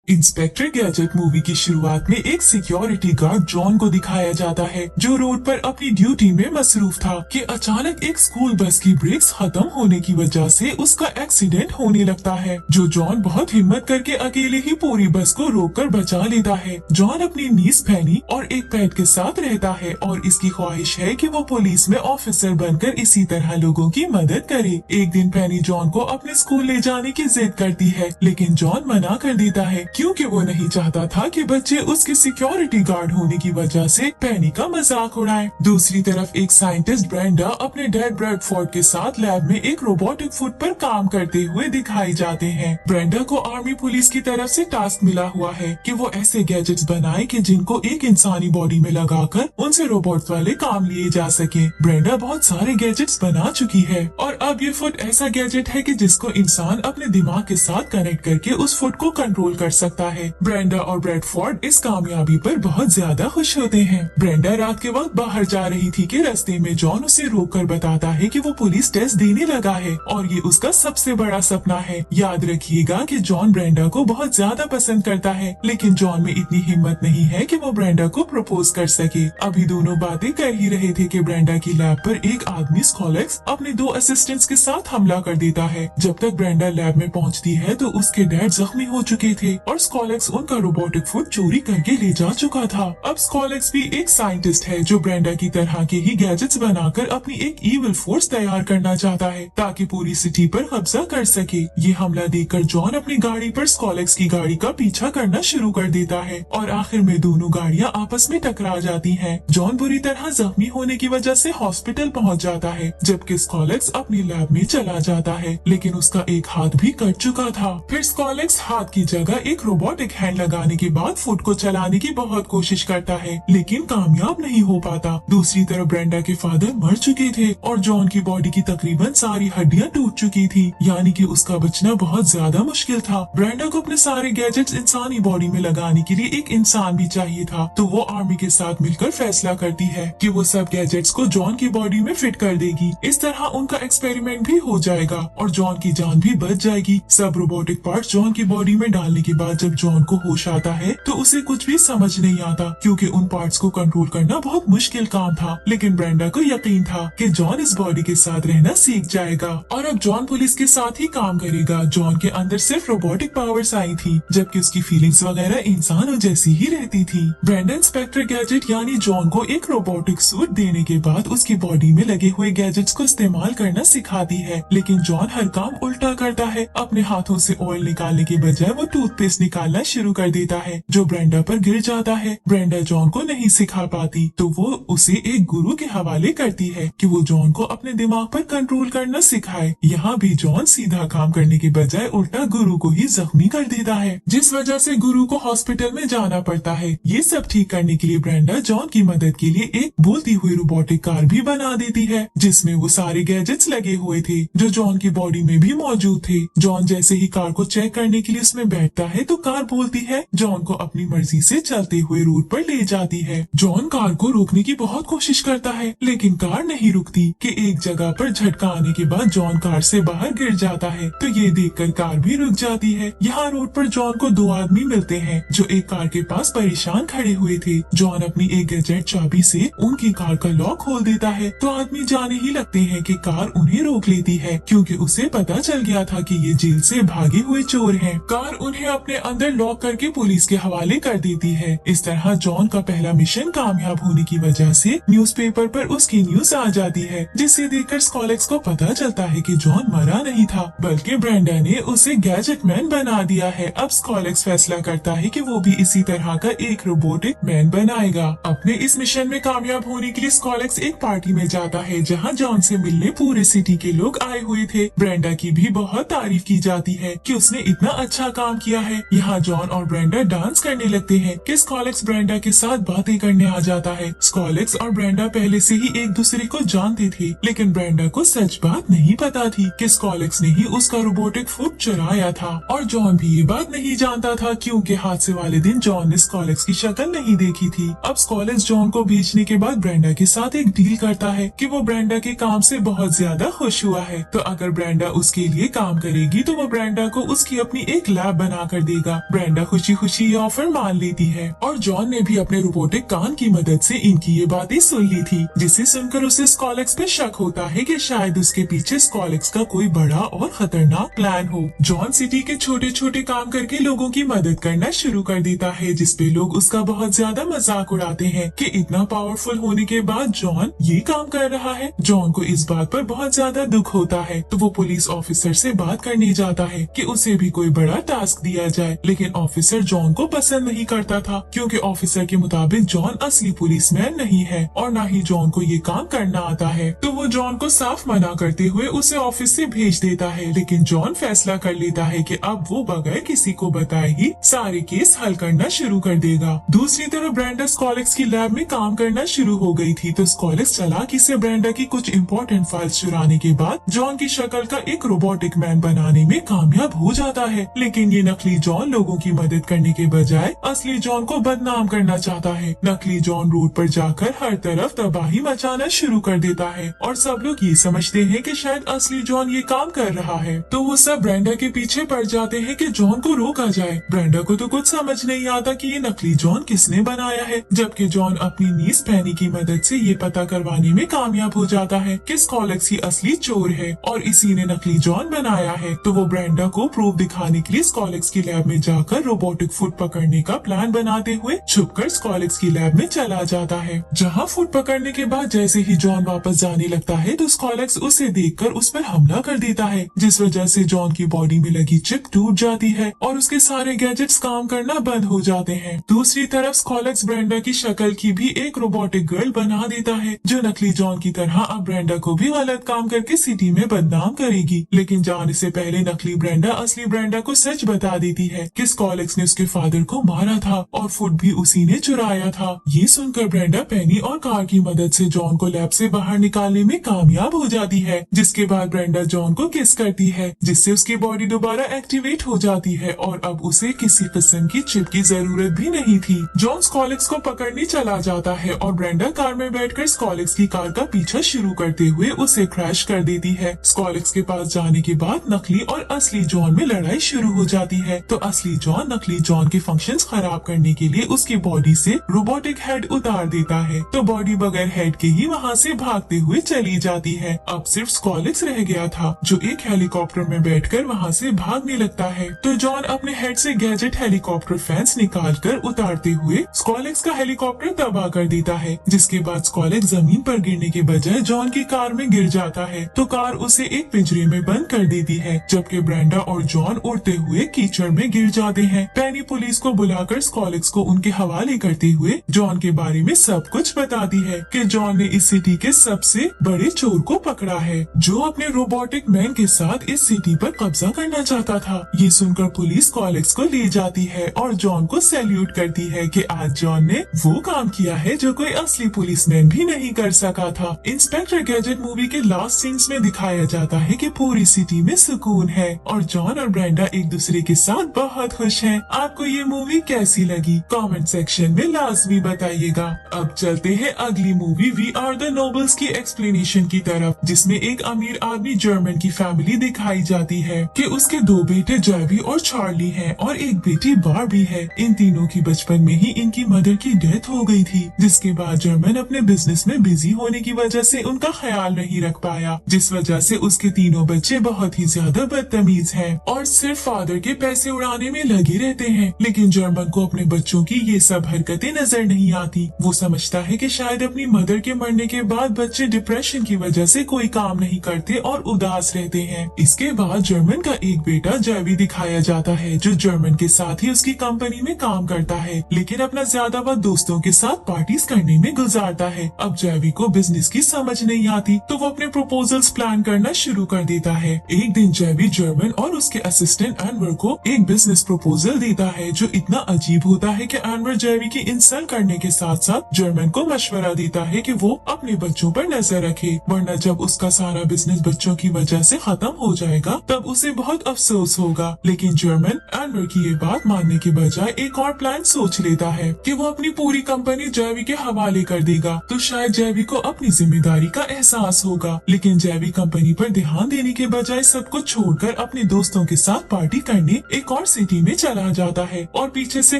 Inspector gadget movie की शुरुआत में एक सिक्योरिटी गार्ड जॉन को दिखाया जाता है जो रोड पर अपनी ड्यूटी में मसरूफ था कि अचानक एक स्कूल बस की ब्रेक्स खत्म होने की वजह से उसका एक्सीडेंट होने लगता है। जो जॉन बहुत हिम्मत करके अकेले ही पूरी बस को रोककर बचा लेता है। जॉन अपनी नीस फैनी और एक पेट के साथ रहता है और इसकी ख्वाहिश है कि वो पुलिस में ऑफिसर बनकर इसी तरह लोगों की मदद करे। एक दिन फैनी जॉन को अपने स्कूल ले जाने की जिद करती है, लेकिन जॉन मना कर देता है क्योंकि वो नहीं चाहता था कि बच्चे उसके सिक्योरिटी गार्ड होने की वजह से पैनी का मजाक उड़ाएं। दूसरी तरफ एक साइंटिस्ट ब्रेंडा अपने डैड ब्रैडफोर्ड के साथ लैब में एक रोबोटिक फुट पर काम करते हुए दिखाई जाते हैं। ब्रेंडा को आर्मी पुलिस की तरफ से टास्क मिला हुआ है कि वो ऐसे गैजेट्स बनाए कि जिनको एक इंसानी बॉडी में लगाकर उनसे रोबोट वाले काम लिए जा सके। ब्रेंडा बहुत सारे गैजेट्स बना चुकी है और अब ये फुट ऐसा गैजेट है कि जिसको इंसान अपने दिमाग के साथ कनेक्ट करके उस फुट को कंट्रोल कर सकता है। ब्रेंडा और ब्रैडफोर्ड इस कामयाबी पर बहुत ज्यादा खुश होते हैं। ब्रेंडा रात के वक्त बाहर जा रही थी कि रास्ते में जॉन उसे रोककर बताता है कि वो पुलिस टेस्ट देने लगा है और ये उसका सबसे बड़ा सपना है। याद रखिएगा कि जॉन ब्रेंडा को बहुत ज्यादा पसंद करता है, लेकिन जॉन में इतनी हिम्मत नहीं है कि वो ब्रेंडा को प्रपोज कर सके। अभी दोनों बातें कर ही रहे थे कि ब्रेंडा की लैब पर एक आदमी स्कॉलेक्स अपने दो असिस्टेंट्स के साथ हमला कर देता है। जब तक ब्रेंडा लैब में पहुंचती है तो उसके डैड जख्मी हो चुके थे और स्कॉलेक्स उनका रोबोटिक फुट चोरी करके ले जा चुका था। अब स्कॉलेक्स भी एक साइंटिस्ट है जो ब्रेंडा की तरह के ही गैजेट्स बनाकर अपनी एक इविल फोर्स तैयार करना चाहता है ताकि पूरी सिटी पर कब्जा कर सके। ये हमला देखकर जॉन अपनी गाड़ी पर स्कॉलेक्स की गाड़ी का पीछा करना शुरू कर देता है और आखिर में दोनों गाड़ियां आपस में टकरा जाती हैं। जॉन बुरी तरह जख्मी होने की वजह से हॉस्पिटल पहुंच जाता है, जबकि स्कॉलेक्स अपनी लैब में चला जाता है, लेकिन उसका एक हाथ भी कट चुका था। फिर स्कॉलेक्स हाथ की जगह एक रोबोटिक हैंड लगाने के बाद फुट को चलाने की बहुत कोशिश करता है, लेकिन कामयाब नहीं हो पाता। दूसरी तरफ ब्रेंडा के फादर मर चुके थे और जॉन की बॉडी की तकरीबन सारी हड्डियां टूट चुकी थी, यानी कि उसका बचना बहुत ज्यादा मुश्किल था। ब्रेंडा को अपने सारे गैजेट्स इंसानी बॉडी में लगाने के लिए एक इंसान भी चाहिए था, तो वो आर्मी के साथ मिलकर फैसला करती है कि वो सब गैजेट्स को जॉन की बॉडी में फिट कर देगी। इस तरह उनका एक्सपेरिमेंट भी हो जाएगा और जॉन की जान भी बच जाएगी। सब रोबोटिक पार्ट्स जॉन की बॉडी में डालने के बाद जब जॉन को होश आता है तो उसे कुछ भी समझ नहीं आता, क्योंकि उन पार्ट्स को कंट्रोल करना बहुत मुश्किल काम था। लेकिन ब्रेंडा को यकीन था कि जॉन इस बॉडी के साथ रहना सीख जाएगा और अब जॉन पुलिस के साथ ही काम करेगा। जॉन के अंदर सिर्फ रोबोटिक पावर्स आई थी, जबकि उसकी फीलिंग्स वगैरह इंसानों जैसी ही रहती थी। ब्रेंडा इंस्पेक्टर गैजेट यानी जॉन को एक रोबोटिक सूट देने के बाद उसकी बॉडी में लगे हुए गैजेट्स को इस्तेमाल करना सिखाती है, लेकिन जॉन हर काम उल्टा करता है। अपने हाथों से ऑयल निकालने के बजाय वो टूथपेस्ट निकालना शुरू कर देता है, जो ब्रेंडा पर गिर जाता है। ब्रेंडा जॉन को नहीं सिखा पाती, तो वो उसे एक गुरु के हवाले करती है कि वो जॉन को अपने दिमाग पर कंट्रोल करना सिखाए। यहाँ भी जॉन सीधा काम करने के बजाय उल्टा गुरु को ही जख्मी कर देता है, जिस वजह से गुरु को हॉस्पिटल में जाना पड़ता है। ये सब ठीक करने के लिए ब्रेंडा जॉन की मदद के लिए एक बोलती हुई रोबोटिक कार भी बना देती है, जिसमें वो सारे गैजेट्स लगे हुए थे जो जॉन की बॉडी में भी मौजूद थे। जॉन जैसे ही कार को चेक करने के लिए उसमें बैठता है तो कार बोलती है जॉन को अपनी मर्जी से चलते हुए रूट पर ले जाती है। जॉन कार को रोकने की बहुत कोशिश करता है, लेकिन कार नहीं रुकती कि एक जगह पर झटका आने के बाद जॉन कार से बाहर गिर जाता है, तो ये देखकर कार भी रुक जाती है। यहाँ रोड पर जॉन को दो आदमी मिलते हैं जो एक कार के पास परेशान खड़े हुए थे। जॉन अपनी एक गैजेट चाबी से उनकी कार का लॉक खोल देता है, तो आदमी जाने ही लगते हैं कि कार उन्हें रोक लेती है, क्योंकि उसे पता चल गया था कि ये जेल से भागे हुए चोर हैं। कार उन्हें अपने अंदर लॉक करके पुलिस के हवाले कर देती है। इस तरह जॉन का पहला मिशन कामयाब होने की वजह से न्यूज़पेपर पर उसकी न्यूज आ जाती है, जिसे देखकर स्कॉलेक्स को पता चलता है कि जॉन मरा नहीं था, बल्कि ब्रेंडा ने उसे गैजेट मैन बना दिया है। अब स्कॉलेक्स फैसला करता है कि वो भी इसी तरह का एक रोबोटिक मैन बनाएगा। अपने इस मिशन में कामयाब होने के लिए स्कॉलेक्स एक पार्टी में जाता है जहाँ जॉन से मिलने पूरे सिटी के लोग आए हुए थे। ब्रेंडा की भी बहुत तारीफ की जाती है कि उसने इतना अच्छा काम किया है। यहाँ जॉन और ब्रेंडा डांस करने लगते हैं कि स्कॉलेक्स ब्रेंडा के साथ बातें करने आ जाता है। स्कॉलेक्स और ब्रेंडा पहले से ही एक दूसरे को जानते थे, लेकिन ब्रेंडा को सच बात नहीं पता थी कि स्कॉलेक्स ने ही उसका रोबोटिक फुट चुराया था, और जॉन भी ये बात नहीं जानता था, क्योंकि हादसे वाले दिन जॉन ने स्कॉलेक्स की शक्ल नहीं देखी थी। अब स्कॉलेक्स जॉन को बेचने के बाद ब्रेंडा के साथ एक डील करता है कि वो ब्रेंडा के काम से बहुत ज्यादा खुश हुआ है, तो अगर ब्रेंडा उसके लिए काम करेगी तो वो ब्रेंडा को उसकी अपनी एक लैब बना कर देगा देगा। ब्रेंडा खुशी खुशी ये ऑफर मान लेती है और जॉन ने भी अपने रोबोटिक कान की मदद से इनकी ये बातें सुन ली थी, जिसे सुनकर उसे स्कॉलेक्स पे शक होता है कि शायद उसके पीछे स्कॉलेक्स का कोई बड़ा और खतरनाक प्लान हो। जॉन सिटी के छोटे छोटे काम करके लोगों की मदद करना शुरू कर देता है, जिसपे लोग उसका बहुत ज्यादा मजाक उड़ाते हैं कि इतना पावरफुल होने के बाद जॉन ये काम कर रहा है। जॉन को इस बात पर बहुत ज्यादा दुख होता है, तो वो पुलिस ऑफिसर से बात करने जाता है कि उसे भी कोई बड़ा टास्क दिया जाए, लेकिन ऑफिसर जॉन को पसंद नहीं करता था, क्योंकि ऑफिसर के मुताबिक जॉन असली पुलिसमैन नहीं है और न ही जॉन को ये काम करना आता है। तो वो जॉन को साफ मना करते हुए उसे ऑफिस से भेज देता है, लेकिन जॉन फैसला कर लेता है कि अब वो बगैर किसी को बताए ही सारे केस हल करना शुरू कर देगा। दूसरी तरफ ब्रेंडा स्कॉलेक्स की लैब में काम करना शुरू हो गई थी, तो स्कॉलेक्स चालाकी से ब्रेंडा की कुछ इम्पोर्टेंट फाइल्स चुराने के बाद जॉन की शक्ल का एक रोबोटिक मैन बनाने में कामयाब हो जाता है। लेकिन ये नकली जॉन लोगों की मदद करने के बजाय असली जॉन को बदनाम करना चाहता है। नकली जॉन रोड पर जाकर हर तरफ तबाही मचाना शुरू कर देता है और सब लोग ये समझते हैं कि शायद असली जॉन ये काम कर रहा है, तो वो सब ब्रेंडा के पीछे पड़ जाते हैं कि जॉन को रोका जाए। ब्रेंडा को तो कुछ समझ नहीं आता कि ये नकली जॉन किसने बनाया है, जबकि जॉन अपनी नीस पैनी की मदद से ये पता करवाने में कामयाब हो जाता है कि स्कॉलेक्स ही असली चोर है और इसी ने नकली जॉन बनाया है। तो वो ब्रेंडा को प्रूफ दिखाने के लिए स्कॉलेक्स की लैब में जाकर रोबोटिक फुट पकड़ने का प्लान बनाते हुए छुपकर स्कॉलेक्स की लैब में चला जाता है, जहाँ फुट पकड़ने के बाद जैसे ही जॉन वापस जाने लगता है तो स्कॉलेक्स उसे देखकर उस पर हमला कर देता है, जिस वजह से जॉन की बॉडी में लगी चिप टूट जाती है और उसके सारे गैजेट्स काम करना बंद हो जाते हैं। दूसरी तरफ स्कॉलेक्स ब्रेंडा की शक्ल की भी एक रोबोटिक गर्ल बना देता है, जो नकली जॉन की तरह अब ब्रेंडा को भी गलत काम करके सिटी में बदनाम करेगी। लेकिन जाने से पहले नकली ब्रेंडा असली ब्रेंडा को सच बता देती है कि स्कॉलेक्स ने उसके फादर को मारा था और फुट भी उसी ने चुराया था। ये सुनकर ब्रेंडा पेनी और कार की मदद से जॉन को लैब से बाहर निकालने में कामयाब हो जाती है, जिसके बाद ब्रेंडा जॉन को किस करती है, जिससे उसकी बॉडी दोबारा एक्टिवेट हो जाती है और अब उसे किसी किस्म की चिप की जरूरत भी नहीं थी। जॉन स्कॉलेक्स को पकड़ने चला जाता है और ब्रेंडा कार में बैठकर स्कॉलेक्स की कार का पीछा शुरू करते हुए उसे क्रैश कर देती है। स्कॉलेक्स के पास जाने के बाद नकली और असली जॉन में लड़ाई शुरू हो जाती है, तो असली जॉन नकली जॉन के फंक्शंस खराब करने के लिए उसकी बॉडी से रोबोटिक हेड उतार देता है, तो बॉडी बगैर हेड के ही वहाँ से भागते हुए चली जाती है। अब सिर्फ स्कॉलेक्स रह गया था, जो एक हेलीकॉप्टर में बैठकर वहाँ से भागने लगता है, तो जॉन अपने हेड से गैजेट हेलीकॉप्टर फैंस निकालकर उतारते हुए स्कॉलेक्स का हेलीकॉप्टर तबाह कर देता है, जिसके बाद स्कॉलेक्स जमीन पर गिरने के बजाय जॉन की कार में गिर जाता है, तो कार उसे एक पिंजरे में बंद कर देती है, जबकि ब्रेंडा और जॉन उड़ते हुए कीचड़ में गिर जाते हैं। पेनी पुलिस को बुलाकर स्कॉलेक्स को उनके हवाले करते हुए जॉन के बारे में सब कुछ बताती है कि जॉन ने इस सिटी के सबसे बड़े चोर को पकड़ा है, जो अपने रोबोटिक मैन के साथ इस सिटी पर कब्जा करना चाहता था। ये सुनकर पुलिस स्कॉलेक्स को ले जाती है और जॉन को सैल्यूट करती है कि आज जॉन ने वो काम किया है जो कोई असली पुलिसमैन भी नहीं कर सका था। इंस्पेक्टर गैजेट मूवी के लास्ट सीन्स में दिखाया जाता है कि पूरी सिटी में सुकून है और जॉन और ब्रेंडा एक दूसरे के साथ बहुत खुश हैं। आपको ये मूवी कैसी लगी कमेंट सेक्शन में लाजमी बताइएगा। अब चलते हैं अगली movie we are the nobles की एक्सप्लेनेशन की तरफ, जिसमें एक अमीर आदमी जर्मन की फैमिली दिखाई जाती है कि उसके दो बेटे जैवी और चार्ली हैं और एक बेटी बारबी है। इन तीनों की बचपन में ही इनकी मदर की डेथ हो गई थी, जिसके बाद जर्मन अपने बिजनेस में बिजी होने की वजह से उनका ख्याल नहीं रख पाया, जिस वजह से उसके तीनों बच्चे बहुत ही ज्यादा बदतमीज हैं और सिर्फ फादर के पैसे उड़ाने में लगे रहते हैं। लेकिन जर्मन को अपने बच्चों की ये सब हरकतें नजर नहीं आती। वो समझता है कि शायद अपनी मदर के मरने के बाद बच्चे डिप्रेशन की वजह से कोई काम नहीं करते और उदास रहते हैं। इसके बाद जर्मन का एक बेटा जैवी दिखाया जाता है, जो जर्मन के साथ ही उसकी कंपनी में काम करता है, लेकिन अपना ज्यादा वक्त दोस्तों के साथ पार्टीज करने में गुजारता है। अब जैवी को बिजनेस की समझ नहीं आती, तो वो अपने प्रपोजल्स प्लान करना शुरू कर देता है। एक दिन जैवी जर्मन और उसके असिस्टेंट एनवर को एक बिजनेस प्रपोजल देता है, जो इतना अजीब होता है कि एनवर जैवी की इंसल्ट करने के साथ साथ जर्मन को मशवरा देता है कि वो अपने बच्चों पर नजर रखे, वरना जब उसका सारा बिजनेस बच्चों की वजह से खत्म हो जाएगा तब उसे बहुत अफसोस होगा। लेकिन जर्मन एनवर की ये बात मानने के बजाय एक और प्लान सोच लेता है कि वो अपनी पूरी कंपनी जैवी के हवाले कर देगा, तो शायद जैवी को अपनी जिम्मेदारी का एहसास होगा। लेकिन जैवी कंपनी पर ध्यान देने के बजाय सब कुछ छोड़कर अपने दोस्तों के साथ पार्टी करने एक और और सिटी में चला जाता है और पीछे से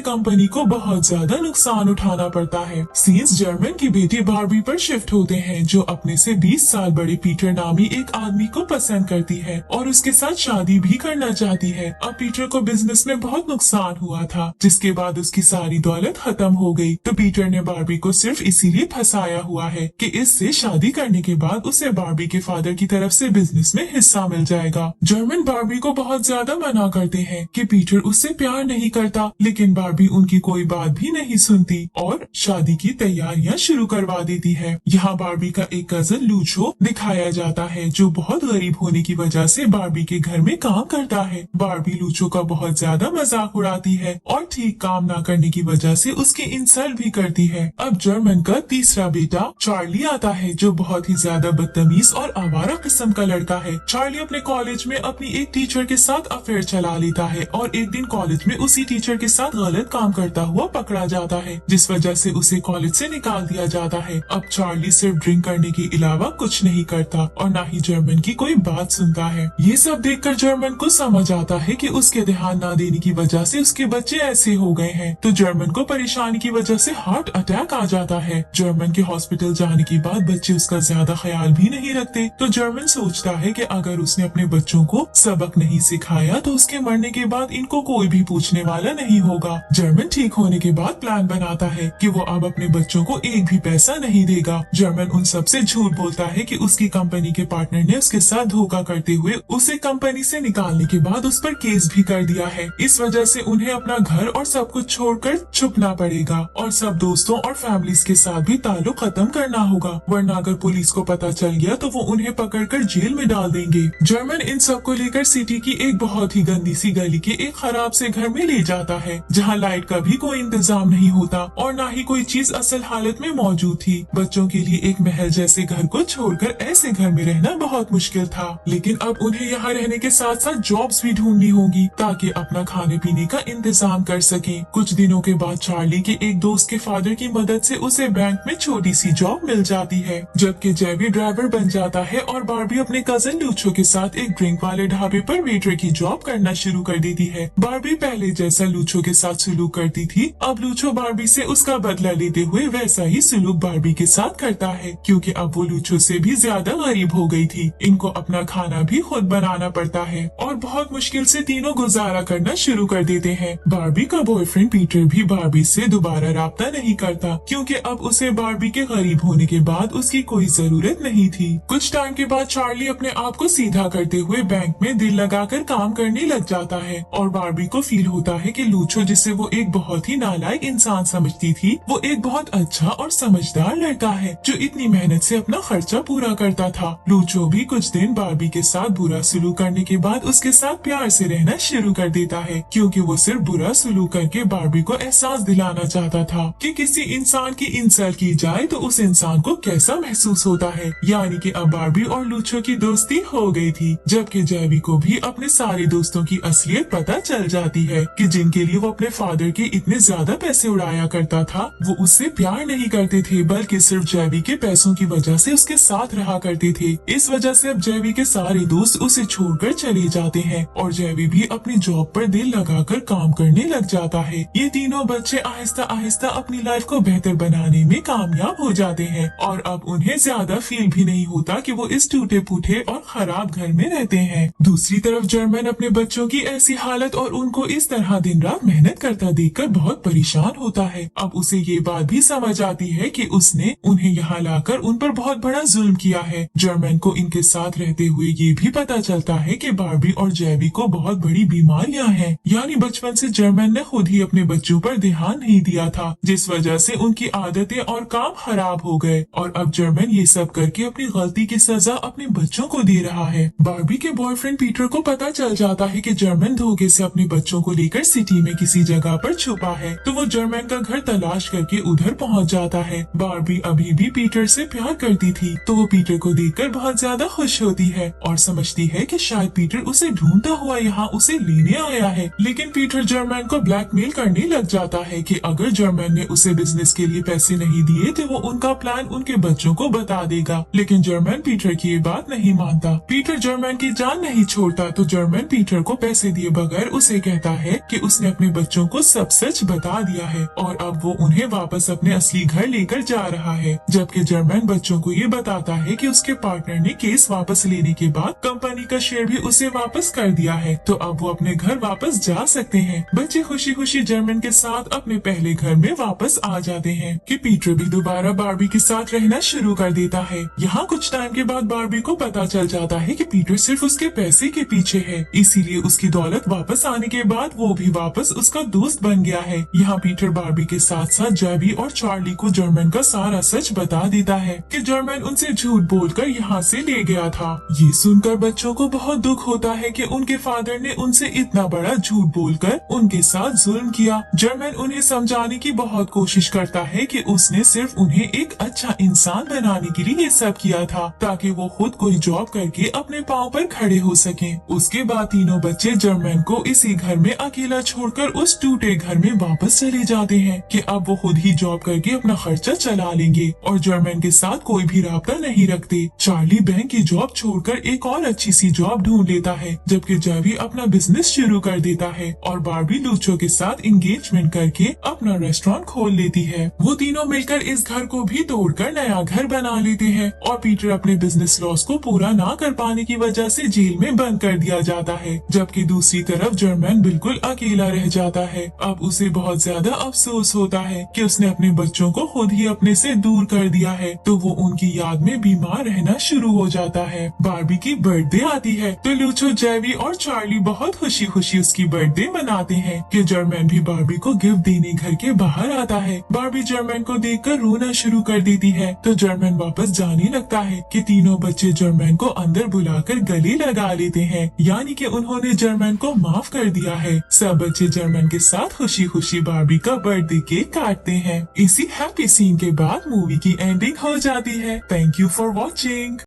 कंपनी को बहुत ज्यादा नुकसान उठाना पड़ता है। सीन्स जर्मन की बेटी बार्बी पर शिफ्ट होते हैं, जो अपने से 20 साल बड़े पीटर नामी एक आदमी को पसंद करती है और उसके साथ शादी भी करना चाहती है। अब पीटर को बिजनेस में बहुत नुकसान हुआ था, जिसके बाद उसकी सारी दौलत खत्म हो गई। तो पीटर ने बार्बी को सिर्फ इसीलिए फंसाया हुआ है कि इससे शादी करने के बाद उसे बार्बी के फादर की तरफ से बिजनेस में हिस्सा मिल जाएगा। जर्मन बार्बी को बहुत ज्यादा मना करते हैं कि पीटर उससे प्यार नहीं करता, लेकिन बार्बी उनकी कोई बात भी नहीं सुनती और शादी की तैयारियां शुरू करवा देती है। यहाँ बार्बी का एक कजन लूचो दिखाया जाता है, जो बहुत गरीब होने की वजह से बार्बी के घर में काम करता है। बार्बी लूचो का बहुत ज्यादा मजाक उड़ाती है और ठीक काम ना करने की वजह से उसकी इंसल्ट भी करती है। अब जर्मन का तीसरा बेटा चार्ली आता है, जो बहुत ही ज्यादा बदतमीज और आवारा किस्म का लड़का है। चार्ली अपने कॉलेज में अपनी एक टीचर के साथ अफेयर चला लेता है और एक दिन कॉलेज में उसी टीचर के साथ गलत काम करता हुआ पकड़ा जाता है, जिस वजह से उसे कॉलेज से निकाल दिया जाता है। अब चार्ली सिर्फ ड्रिंक करने के अलावा कुछ नहीं करता और न ही जर्मन की कोई बात सुनता है। ये सब देखकर जर्मन को समझ आता है कि उसके ध्यान न देने की वजह से उसके बच्चे ऐसे हो गए हैं। तो जर्मन को परेशानी की वजह से हार्ट अटैक आ जाता है। जर्मन के हॉस्पिटल जाने के बाद बच्चे उसका ज्यादा ख्याल भी नहीं रखते। तो जर्मन सोचता है कि अगर उसने अपने बच्चों को सबक नहीं सिखाया तो उसके मरने के बाद इनको कोई भी पूछने वाला नहीं होगा। जर्मन ठीक होने के बाद प्लान बनाता है कि वो अब अपने बच्चों को एक भी पैसा नहीं देगा। जर्मन उन सब से झूठ बोलता है कि उसकी कंपनी के पार्टनर ने उसके साथ धोखा करते हुए उसे कंपनी से निकालने के बाद उस पर केस भी कर दिया है। इस वजह से उन्हें अपना घर और सब कुछ छोड़कर छुपना पड़ेगा और सब दोस्तों और फैमिलीज के साथ भी ताल्लुक खत्म करना होगा, वरना अगर पुलिस को पता चल गया तो वो उन्हें पकड़कर जेल में डाल देंगे। जर्मन इन सब को लेकर सिटी की एक बहुत ही गंदी सी गली के एक खराब से घर में ले जाता है, जहाँ लाइट का भी कोई इंतजाम नहीं होता और न ही कोई चीज असल हालत में मौजूद थी। बच्चों के लिए एक महल जैसे घर को छोड़कर ऐसे घर में रहना बहुत मुश्किल था, लेकिन अब उन्हें यहाँ रहने के साथ साथ जॉब्स भी ढूंढनी होगी ताकि अपना खाने पीने का इंतजाम कर सके। कुछ दिनों के बाद चार्ली के एक दोस्त के फादर की मदद से उसे बैंक में छोटी सी जॉब मिल जाती है, जबकि जेवी ड्राइवर बन जाता है और बार्बी अपने कजन लूचो के साथ एक ड्रिंक वाले ढाबे पर वेटर की जॉब करना शुरू कर देती है। बार्बी पहले जैसा लूचो के साथ सलूक करती थी, अब लूचो बार्बी से उसका बदला लेते हुए वैसा ही सलूक बार्बी के साथ करता है, क्योंकि अब वो लूचो से भी ज्यादा गरीब हो गई थी। इनको अपना खाना भी खुद बनाना पड़ता है और बहुत मुश्किल से तीनों गुजारा करना शुरू कर देते हैं। बार्बी का बॉयफ्रेंड पीटर भी बार्बी से दोबारा राब्ता नहीं करता, क्योंकि अब उसे बार्बी के गरीब होने के बाद उसकी कोई जरूरत नहीं थी। कुछ टाइम के बाद चार्ली अपने आप को सीधा करते हुए बैंक में दिल लगाकर काम करने लग जाता है और बार्बी को फील होता है कि लूचो, जिसे वो एक बहुत ही नालायक इंसान समझती थी, वो एक बहुत अच्छा और समझदार लड़का है जो इतनी मेहनत से अपना खर्चा पूरा करता था। लूचो भी कुछ दिन बार्बी के साथ बुरा सलूक करने के बाद उसके साथ प्यार से रहना शुरू कर देता है, क्योंकि वो सिर्फ बुरा सलूक करके बार्बी को एहसास दिलाना चाहता था कि किसी इंसान की इंसल्ट की जाए तो उस इंसान को कैसा महसूस होता है। यानी कि अब बार्बी और लूचो की दोस्ती हो गई थी, जबकि जेवी को भी अपने सारे दोस्तों की असलियत पता चल जाती है कि जिनके लिए वो अपने फादर के इतने ज्यादा पैसे उड़ाया करता था, वो उससे प्यार नहीं करते थे, बल्कि सिर्फ जेवी के पैसों की वजह से उसके साथ रहा करते थे। इस वजह से अब जेवी के सारे दोस्त उसे छोड़कर चले जाते हैं और जेवी भी अपनी जॉब पर दिल लगाकर काम करने लग जाता है। ये तीनों बच्चे आहिस्ता आहिस्ता अपनी लाइफ को बेहतर बनाने में कामयाब हो जाते हैं और अब उन्हें ज्यादा फील भी नहीं होता कि वो इस टूटे फूटे और खराब घर में रहते हैं। दूसरी तरफ जर्मन अपने बच्चों की ऐसी हालत और उनको इस तरह दिन रात मेहनत करता देखकर बहुत परेशान होता है। अब उसे ये बात भी समझ आती है कि उसने उन्हें यहाँ लाकर उन पर बहुत बड़ा जुल्म किया है। जर्मन को इनके साथ रहते हुए ये भी पता चलता है कि बार्बी और जेवी को बहुत बड़ी बीमारियां हैं, यानी बचपन से जर्मन ने खुद ही अपने बच्चों पर ध्यान नहीं दिया था, जिस वजह से उनकी आदतें और काम खराब हो गए और अब जर्मन ये सब करके अपनी गलती की सजा अपने बच्चों को दे रहा है। बार्बी के बॉयफ्रेंड पीटर को पता चल जाता है कि जर्मन धोखे से अपने बच्चों को लेकर सिटी में किसी जगह पर छुपा है, तो वो जर्मन का घर तलाश करके उधर पहुंच जाता है। बार्बी अभी भी पीटर से प्यार करती थी, तो वो पीटर को देखकर बहुत ज्यादा खुश होती है और समझती है कि शायद पीटर उसे ढूंढता हुआ यहाँ उसे लेने आया है। लेकिन पीटर जर्मन को ब्लैकमेल करने लग जाता है कि अगर जर्मन ने उसे बिजनेस के लिए पैसे नहीं दिए तो वो उनका प्लान उनके बच्चों को बता देगा। लेकिन जर्मन पीटर की ये बात नहीं मानता। पीटर जर्मन की जान नहीं छोड़ता, तो जर्मन पीटर को पैसे दिए बगैर मगर उसे कहता है कि उसने अपने बच्चों को सब सच बता दिया है और अब वो उन्हें वापस अपने असली घर लेकर जा रहा है। जबकि जर्मन बच्चों को ये बताता है कि उसके पार्टनर ने केस वापस लेने के बाद कंपनी का शेयर भी उसे वापस कर दिया है, तो अब वो अपने घर वापस जा सकते हैं। बच्चे खुशी खुशी जर्मन के साथ अपने पहले घर में वापस आ जाते हैं कि पीटर भी दोबारा बार्बी के साथ रहना शुरू कर देता है। यहाँ कुछ टाइम के बाद बार्बी को पता चल जाता है कि पीटर सिर्फ उसके पैसे के पीछे है, इसीलिए उसकी दौलत वापस आने के बाद वो भी वापस उसका दोस्त बन गया है। यहाँ पीटर बार्बी के साथ साथ जेबी और चार्ली को जर्मन का सारा सच बता देता है कि जर्मन उनसे झूठ बोलकर यहाँ से ले गया था। ये सुनकर बच्चों को बहुत दुख होता है कि उनके फादर ने उनसे इतना बड़ा झूठ बोलकर उनके साथ जुल्म किया। जर्मन उन्हें समझाने की बहुत कोशिश करता है कि उसने सिर्फ उन्हें एक अच्छा इंसान बनाने के लिए ये सब किया था, ताकि वो खुद कोई जॉब करके अपने पाँव पर खड़े हो सके। उसके बाद तीनों बच्चे जर्मन को इसी घर में अकेला छोड़कर उस टूटे घर में वापस चले जाते हैं कि अब वो खुद ही जॉब करके अपना खर्चा चला लेंगे और जर्मन के साथ कोई भी राब्ता नहीं रखते। चार्ली बैंक की जॉब छोड़कर एक और अच्छी सी जॉब ढूंढ लेता है, जबकि जेबी अपना बिजनेस शुरू कर देता है और बार्बी लूचो के साथ एंगेजमेंट करके अपना रेस्टोरेंट खोल लेती है। वो तीनों मिलकर इस घर को भी तोड़कर नया घर बना लेते हैं और पीटर अपने बिजनेस लॉस को पूरा ना कर पाने की वजह से जेल में बंद कर दिया जाता है, जबकि दूसरी तरफ जर्मन बिल्कुल अकेला रह जाता है। अब उसे बहुत ज्यादा अफसोस होता है कि उसने अपने बच्चों को खुद ही अपने से दूर कर दिया है, तो वो उनकी याद में बीमार रहना शुरू हो जाता है। बार्बी की बर्थडे आती है तो लूचो, जेबी और चार्ली बहुत खुशी खुशी उसकी बर्थडे मनाते हैं कि जर्मन भी बार्बी को गिफ्ट देने घर के बाहर आता है। बार्बी जर्मन को देखकर रोना शुरू कर देती है तो जर्मन वापस जाने लगता है कि तीनों बच्चे जर्मन को अंदर बुलाकर गले लगा लेते हैं, यानी कि उन्होंने जर्मन को माफ कर दिया है। सब बच्चे जर्मन के साथ खुशी खुशी बार्बी का बर्थडे केक काटते हैं। इसी हैप्पी सीन के बाद मूवी की एंडिंग हो जाती है। Thank you for watching.